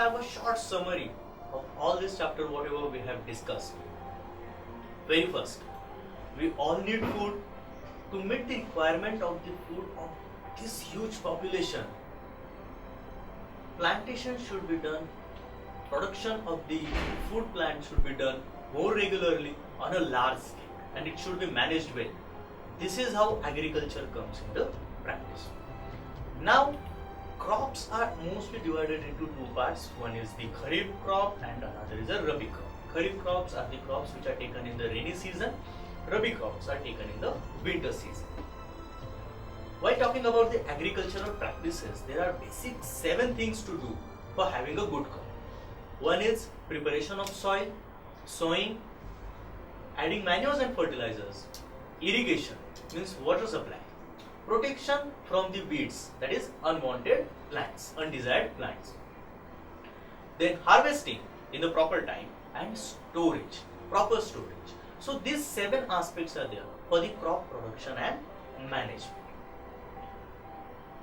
have a short summary of all this chapter, whatever we have discussed. Very first, we all need food. To meet the requirement of the food of this huge population, plantation should be done, production of the food plant should be done more regularly on a large scale, and it should be managed well. This is how agriculture comes into practice. Now, crops are mostly divided into two parts. One is the kharif crop and another is a rabi crop. Kharif crops are the crops which are taken in the rainy season. Rabi crops are taken in the winter season. While talking about the agricultural practices, there are basic 7 things to do for having a good crop. One is preparation of soil, sowing, adding manures and fertilizers, irrigation means water supply, protection from the weeds, that is unwanted plants, undesired plants, then harvesting in the proper time, and storage, proper storage. So these 7 aspects are there for the crop production and management.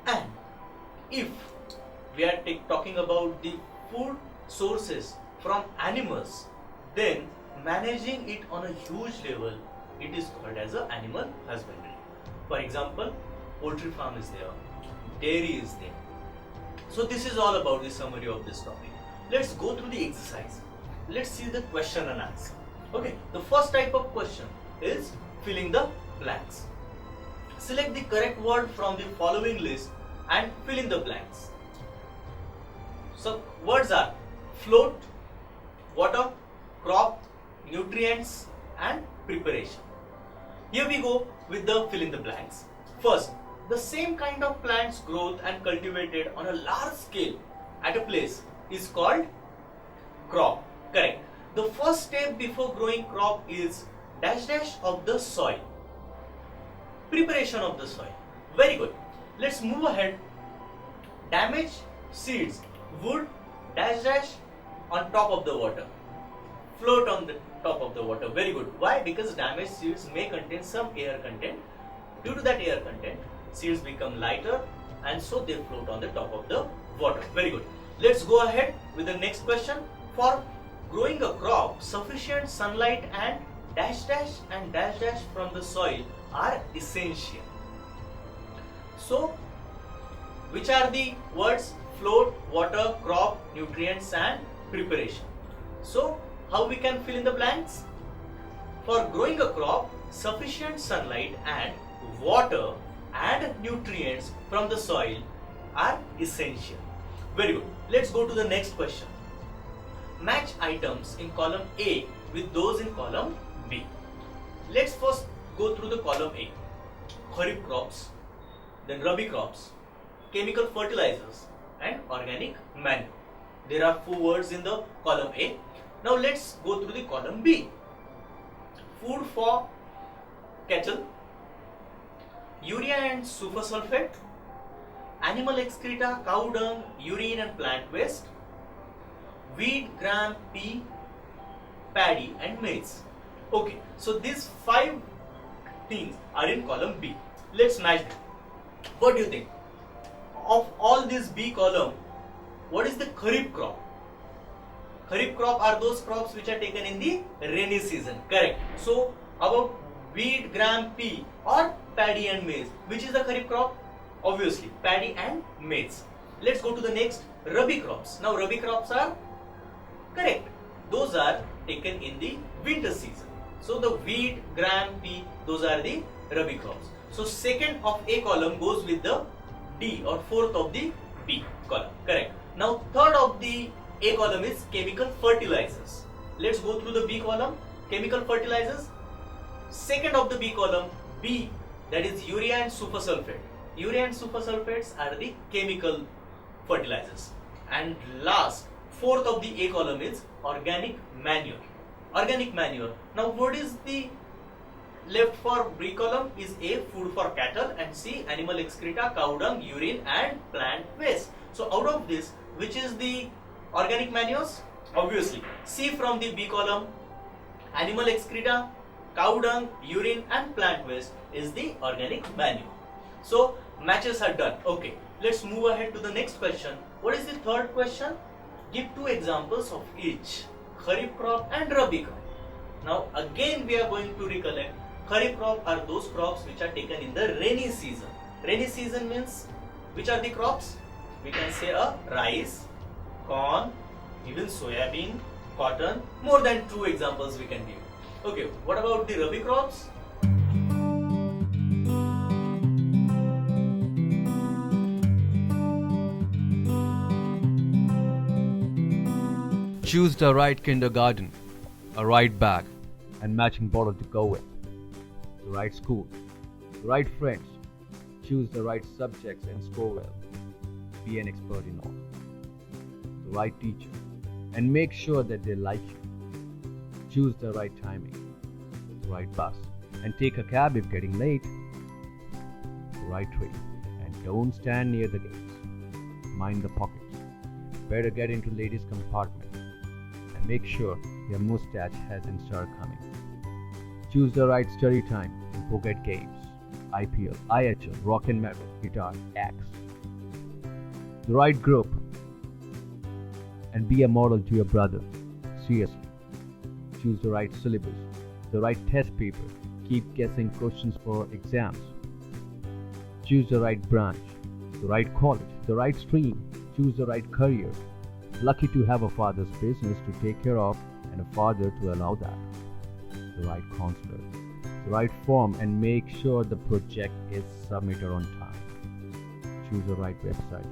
And if we are talking about the food sources from animals, then managing it on a huge level, it is called as a animal husbandry. For example, poultry farm is there, dairy is there. So this is all about the summary of this topic. Let's go through the exercise. Let's see the question and answer. Okay, the first type of question is filling the blanks. Select the correct word from the following list and fill in the blanks. So words are float, water, crop, nutrients and preparation. Here we go with the fill in the blanks. First, the same kind of plants growth and cultivated on a large scale at a place is called crop. Correct. The first step before growing crop is dash of the soil. Preparation of the soil. Very good. Let's move ahead. Damage seeds would dash on top of the water. Float on the top of the water. Very good. Why? Because damaged seeds may contain some air content. Due to that air content, seeds become lighter and so they float on the top of the water. Very good. Let's go ahead with the next question. For growing a crop, sufficient sunlight and dash from the soil are essential. So, which are the words? Float, water, crop, nutrients and preparation. So, how we can fill in the blanks? For growing a crop, sufficient sunlight and water and nutrients from the soil are essential. Very good. Let's go to the next question. Match items in column A with those in column B. Let's first go through the column A. Kharif crops, then rabi crops, chemical fertilizers and organic manure. There are 4 words in the column A. Now let's go through the column B. Food for cattle, urea and super sulfate, animal excreta, cow dung, urine and plant waste, wheat, gram, pea, paddy and maize. Okay, so these 5 things are in column B. Let's match them. What do you think? Of all this B column, what is the kharif crop? Kharif crop are those crops which are taken in the rainy season. Correct. So about wheat, gram, pea or paddy and maize, which is the kharif crop? Obviously paddy and maize. Let's go to the next, rabi crops. Now rabi crops are correct. Those are taken in the winter season. So the wheat, gram, pea, those are the rabi crops. So second of A column goes with the D or fourth of the B column. Correct. Now third of the A column is chemical fertilizers. Let's go through the B column. Chemical fertilizers. Second of the B column, B, that is urea and super sulfate. Urea and super sulfates are the chemical fertilizers. And last, fourth of the A column is organic manure. Organic manure. Now what is the left for B column? Is A, food for cattle, and C, animal excreta, cow dung, urine and plant waste. So out of this, which is the organic manures? Obviously C from the B column, animal excreta, cow dung, urine and plant waste is the organic manure. So matches are done. Okay, let's move ahead to the next question. What is the third question? Give two examples of each, kharif crop and rabi crop. Now again we are going to recollect, kharif crop are those crops which are taken in the rainy season. Rainy season means, which are the crops? We can say rice, corn, even soybean, cotton. More than two examples we can give. Okay, what about the rabi crops? Choose the right kindergarten, a right bag, and matching bottle to go with. The right school, the right friends. Choose the right subjects and score well. Be an expert in all. The right teacher, and make sure that they like you. Choose the right timing, the right bus, and take a cab if getting late. The right train, and don't stand near the gates. Mind the pockets. Better get into ladies' compartment. Make sure your mustache hasn't started coming. Choose the right study time and forget games, IPL, IHL, rock and metal, guitar, axe. The right group and be a model to your brother. Seriously. Choose the right syllabus, the right test paper. Keep guessing questions for exams. Choose the right branch, the right college, the right stream. Choose the right career. Lucky to have a father's business to take care of and a father to allow that. The right counselor, the right form, and make sure the project is submitted on time. Choose the right website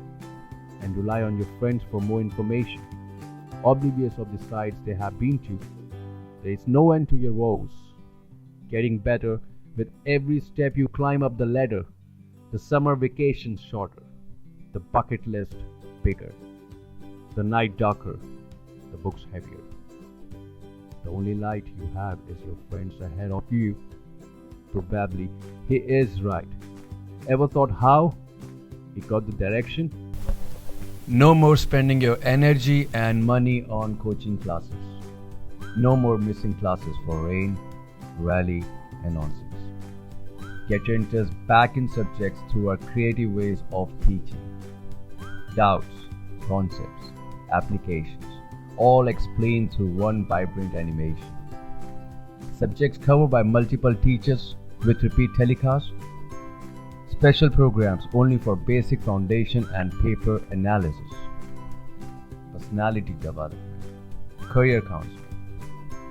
and rely on your friends for more information. Oblivious of the sites they have been to, there is no end to your woes. Getting better with every step you climb up the ladder. The summer vacation shorter, the bucket list bigger. The night darker, the books heavier. The only light you have is your friends ahead of you. Probably he is right. Ever thought how he got the direction? No more spending your energy and money on coaching classes. No more missing classes for rain, rally, and nonsense. Get your interest back in subjects through our creative ways of teaching. Doubts, concepts, applications, all explained through one vibrant animation. Subjects covered by multiple teachers with repeat telecasts. Special programs only for basic foundation and paper analysis. Personality development, career counseling,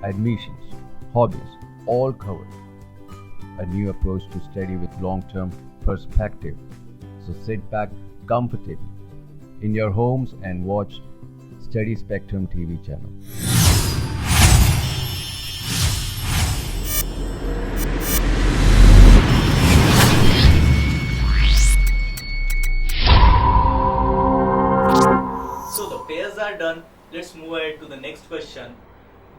admissions, hobbies, all covered. A new approach to study with long-term perspective. So sit back comfortably in your homes and watch Study Spectrum TV channel. So the pairs are done. Let's move ahead to the next question.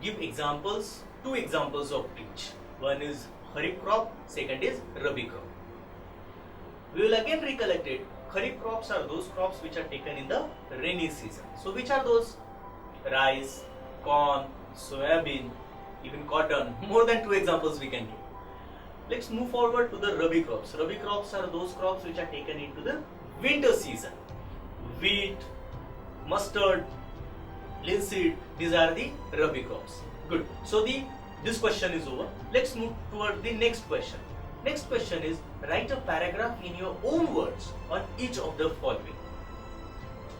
Give examples, two examples of each. One is kharif crop, second is rabi crop. We will again recollect it. Kharif crops are those crops which are taken in the rainy season. So which are those? Rice, corn, soybean, even cotton. More than two examples we can give. Let's move forward to the rabi crops. Rabi crops are those crops which are taken into the winter season. Wheat, mustard, linseed, these are the rabi crops. Good. So this question is over. Let's move toward the next question. Next question is, write a paragraph in your own words on each of the following.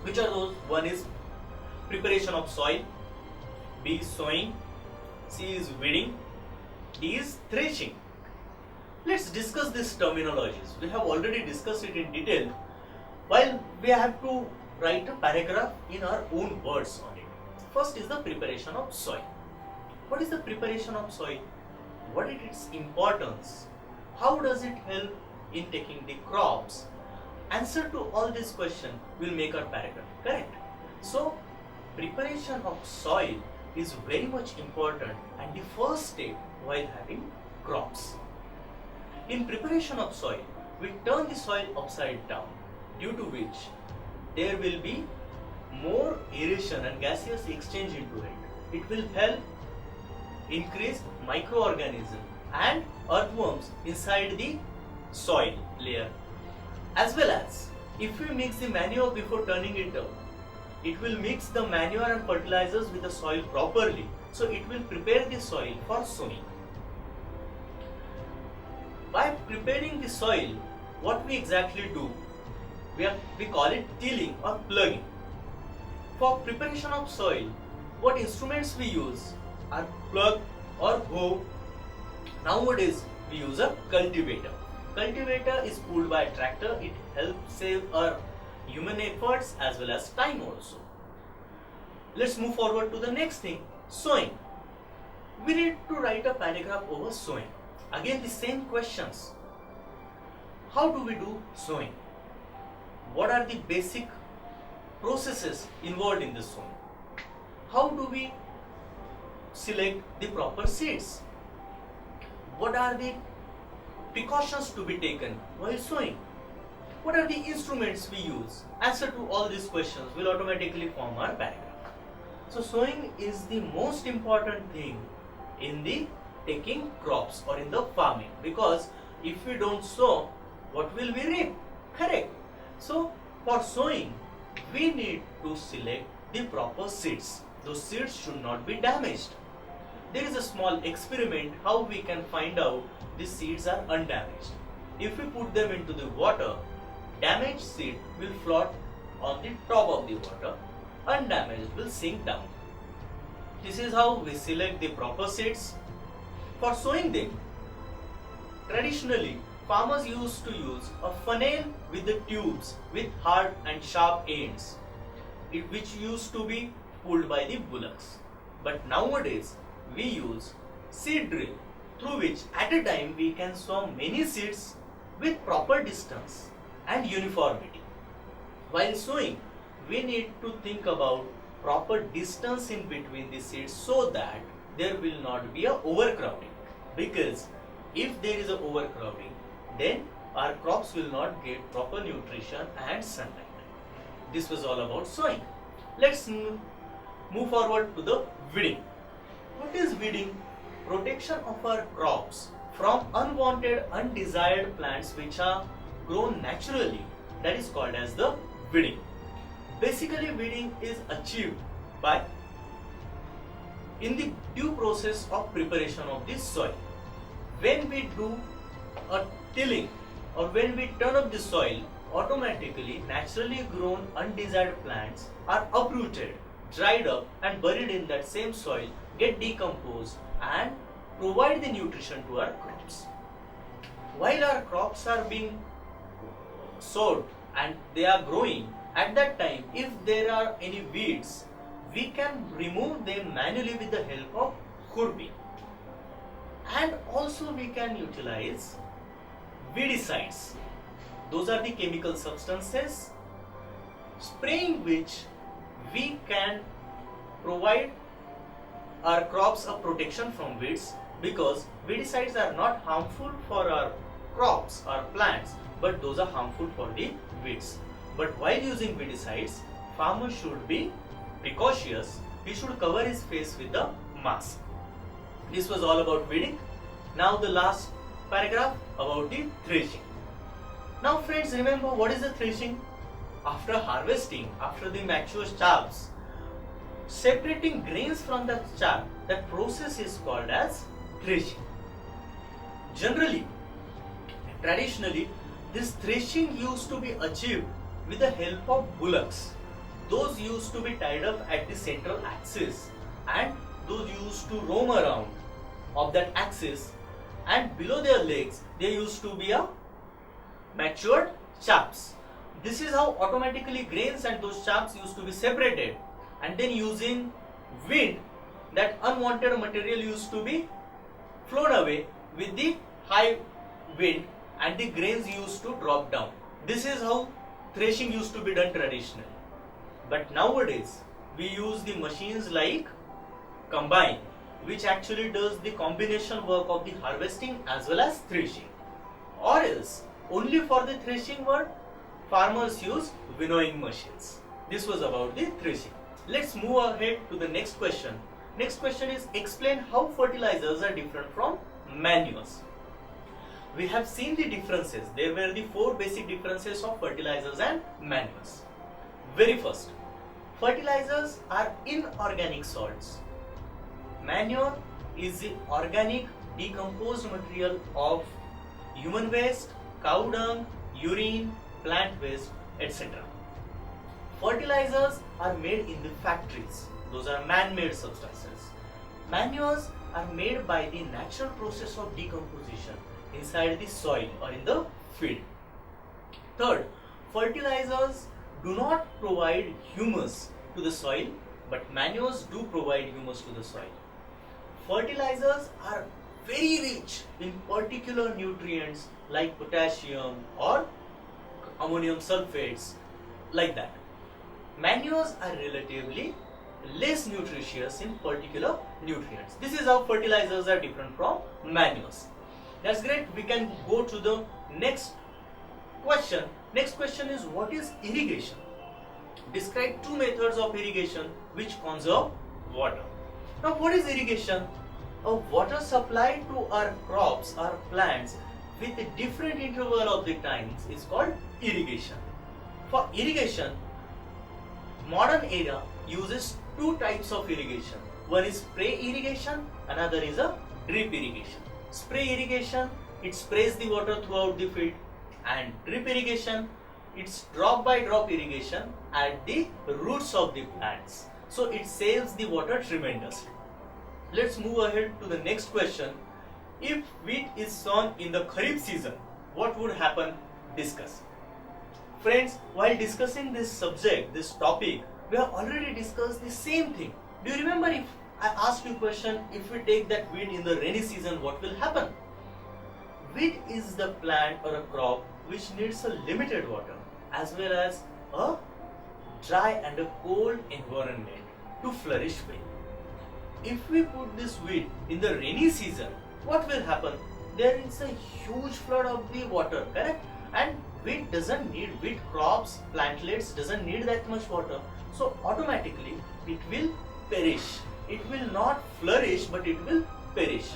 Which are those? One is preparation of soil, B is sowing, C is weeding, D is threshing. Let's discuss these terminologies. We have already discussed it in detail, while we have to write a paragraph in our own words on it. First is the preparation of soil. What is the preparation of soil? What is its importance? How does it help in taking the crops? Answer to all these questions will make our paragraph, correct? So, preparation of soil is very much important and the first step while having crops. In preparation of soil, we turn the soil upside down, due to which there will be more aeration and gaseous exchange into it. It will help increase microorganisms and earthworms inside the soil layer. As well as, if we mix the manure before turning it down, it will mix the manure and fertilizers with the soil properly. So it will prepare the soil for sowing. By preparing the soil, what we exactly do? We call it tilling or plugging. For preparation of soil, what instruments we use are plug or hoe. Nowadays, we use a cultivator. Cultivator is pulled by a tractor. It helps save our human efforts as well as time also. Let's move forward to the next thing, sowing. We need to write a paragraph over sowing. Again, the same questions. How do we do sowing? What are the basic processes involved in the sowing? How do we select the proper seeds? What are the precautions to be taken while sowing? What are the instruments we use? Answer to all these questions will automatically form our paragraph. So sowing is the most important thing in the taking crops or in the farming, because if we don't sow, what will we reap? Correct. So for sowing, we need to select the proper seeds. Those seeds should not be damaged. There is a small experiment how we can find out the seeds are undamaged. If we put them into the water, damaged seed will float on the top of the water, undamaged will sink down. This is how we select the proper seeds. For sowing them, traditionally farmers used to use a funnel with the tubes with hard and sharp ends, which used to be pulled by the bullocks. But nowadays we use seed drill, through which at a time we can sow many seeds with proper distance and uniformity. While sowing, we need to think about proper distance in between the seeds so that there will not be a overcrowding, because if there is a overcrowding, then our crops will not get proper nutrition and sunlight. This was all about sowing. Let's move forward to the weeding. What is weeding? Protection of our crops from unwanted, undesired plants which are grown naturally. That is called as the weeding. Basically, weeding is achieved by in the due process of preparation of the soil. When we do a tilling or when we turn up the soil, automatically naturally grown undesired plants are uprooted, dried up and buried in that same soil, get decomposed and provide the nutrition to our crops. While our crops are being sowed and they are growing, at that time if there are any weeds, we can remove them manually with the help of kharif. And also we can utilize weedicides. Those are the chemical substances spraying which we can provide our crops a protection from weeds, because weedicides are not harmful for our crops or plants, but those are harmful for the weeds. But while using weedicides, farmer should be precautious. He should cover his face with the mask. This was all about weeding. Now the last paragraph about the threshing. Now friends, remember what is the threshing? After harvesting, after the mature chaffs, separating grains from the chaff, that process is called as threshing. Generally, traditionally, this threshing used to be achieved with the help of bullocks. Those used to be tied up at the central axis and those used to roam around of that axis, and below their legs there used to be a matured chaffs. This is how automatically grains and those chaffs used to be separated, and then using wind, that unwanted material used to be flown away with the high wind and the grains used to drop down. This is how threshing used to be done traditionally. But nowadays we use the machines like combine, which actually does the combination work of the harvesting as well as threshing. Or else only for the threshing work farmers use winnowing machines. This was about the threshing. Let's move ahead to the next question. Next question is, explain how fertilizers are different from manures. We have seen the differences. There were the 4 basic differences of fertilizers and manures. Very first, Fertilizers are inorganic salts. Manure is the organic decomposed material of human waste, cow dung, urine, plant waste, etc. Fertilizers are made in the factories. Those are man-made substances. Manures are made by the natural process of decomposition inside the soil or in the field. Third, fertilizers do not provide humus to the soil, but manures do provide humus to the soil. Fertilizers are very rich in particular nutrients like potassium or ammonium sulfates, like that. Manures are relatively less nutritious in particular nutrients. This is how fertilizers are different from manures. That's great. We can go to the next question. Next question is, what is irrigation? Describe two methods of irrigation which conserve water. Now, what is irrigation? A water supply to our crops, our plants, with a different interval of the times is called irrigation. For irrigation, modern era uses two types of irrigation. One is spray irrigation, another is a drip irrigation. Spray irrigation, it sprays the water throughout the field, and drip irrigation, it's drop by drop irrigation at the roots of the plants. So it saves the water tremendously. Let's move ahead to the next question. If wheat is sown in the kharif season, what would happen? Discuss. Friends, while discussing this subject, this topic, we have already discussed the same thing. Do you remember if I asked you a question, if we take that wheat in the rainy season, what will happen? Wheat is the plant or a crop which needs a limited water as well as a dry and a cold environment to flourish well. If we put this wheat in the rainy season, what will happen? There is a huge flood of the water, correct? And wheat crops, plantlets doesn't need that much water. So automatically it will perish. It will not flourish, but it will perish.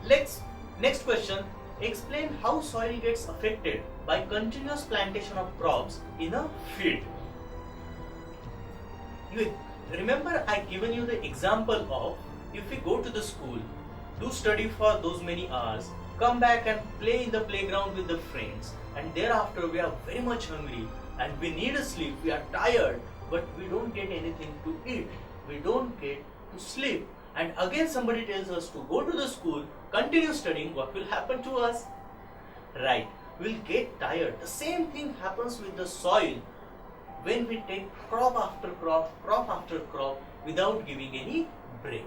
Next question. Explain how soil gets affected by continuous plantation of crops in a field. You remember I given you the example of, if we go to the school, do study for those many hours, come back and play in the playground with the friends, and thereafter we are very much hungry and we need a sleep, we are tired, but we don't get anything to eat, we don't get to sleep, and again somebody tells us to go to the school, continue studying, what will happen to us? Right, we'll get tired. The same thing happens with the soil when we take crop after crop without giving any break.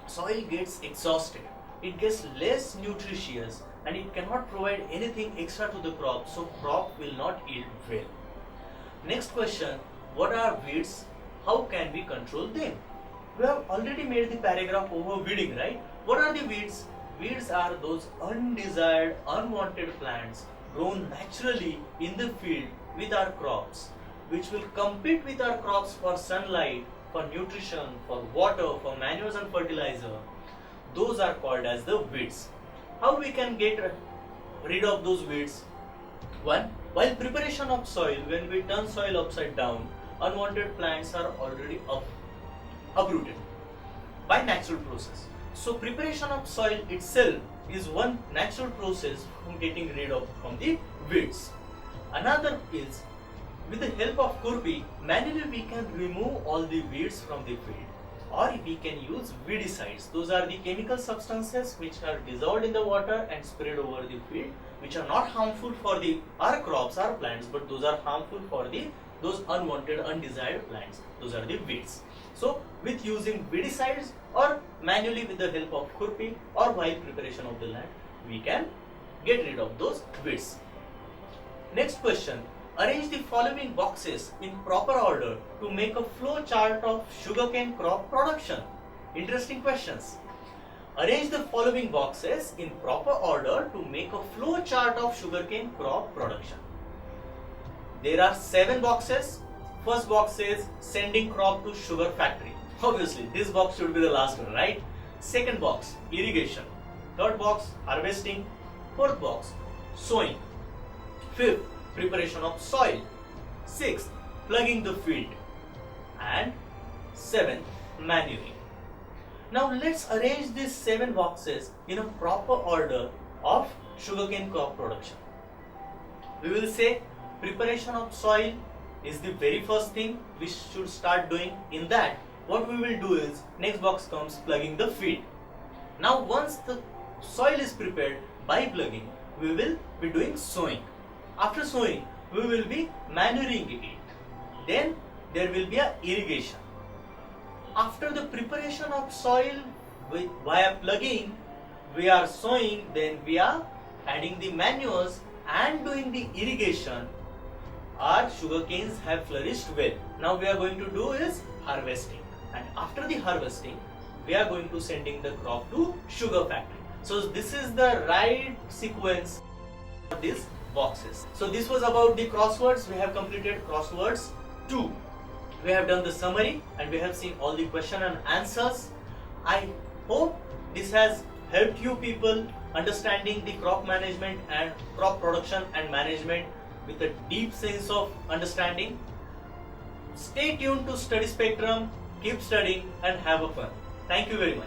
Soil gets exhausted, it gets less nutritious, and it cannot provide anything extra to the crop, so crop will not yield well. Next question, what are weeds? How can we control them? We have already made the paragraph over weeding, right? What are the weeds? Weeds are those undesired, unwanted plants grown naturally in the field with our crops, which will compete with our crops for sunlight, for nutrition, for water, for manures and fertilizer. Those are called as the weeds. How we can get rid of those weeds? One, while preparation of soil, when we turn soil upside down, unwanted plants are already uprooted by natural process. So preparation of soil itself is one natural process from getting rid of from the weeds. Another is, with the help of kurpi, manually we can remove all the weeds from the field, or we can use weedicides. Those are the chemical substances which are dissolved in the water and spread over the field, which are not harmful for our crops, our plants, but those are harmful for those unwanted, undesired plants. Those are the weeds. So with using weedicides or manually with the help of kurpi or while preparation of the land, we can get rid of those weeds. Next question. Arrange the following boxes in proper order to make a flow chart of sugarcane crop production. Interesting questions. Arrange the following boxes in proper order to make a flow chart of sugarcane crop production. There are 7 boxes. First box says sending crop to sugar factory. Obviously, this box should be the last one, right? Second box, irrigation. Third box, harvesting. Fourth box, sowing. Fifth, preparation of soil. Sixth, plugging the field. and 7th, manuring. Now let's arrange these 7 boxes in a proper order of sugarcane crop production. We will say preparation of soil is the very first thing we should start doing. In that, what we will do is, next box comes plugging the feed. Now once the soil is prepared by plugging, we will be doing sowing. After sowing, we will be manuring it. Then there will be a irrigation. After the preparation of soil via plugging, we are sowing, then we are adding the manures and doing the irrigation. Our sugarcanes have flourished well. Now we are going to do is harvesting, and after the harvesting, we are going to sending the crop to sugar factory. So this is the right sequence for these boxes. So this was about the crosswords. We have completed crosswords 2. We have done the summary and we have seen all the question and answers. I hope this has helped you people understanding the crop management and crop production and management with a deep sense of understanding. Stay tuned to Study Spectrum, keep studying and have a fun. Thank you very much.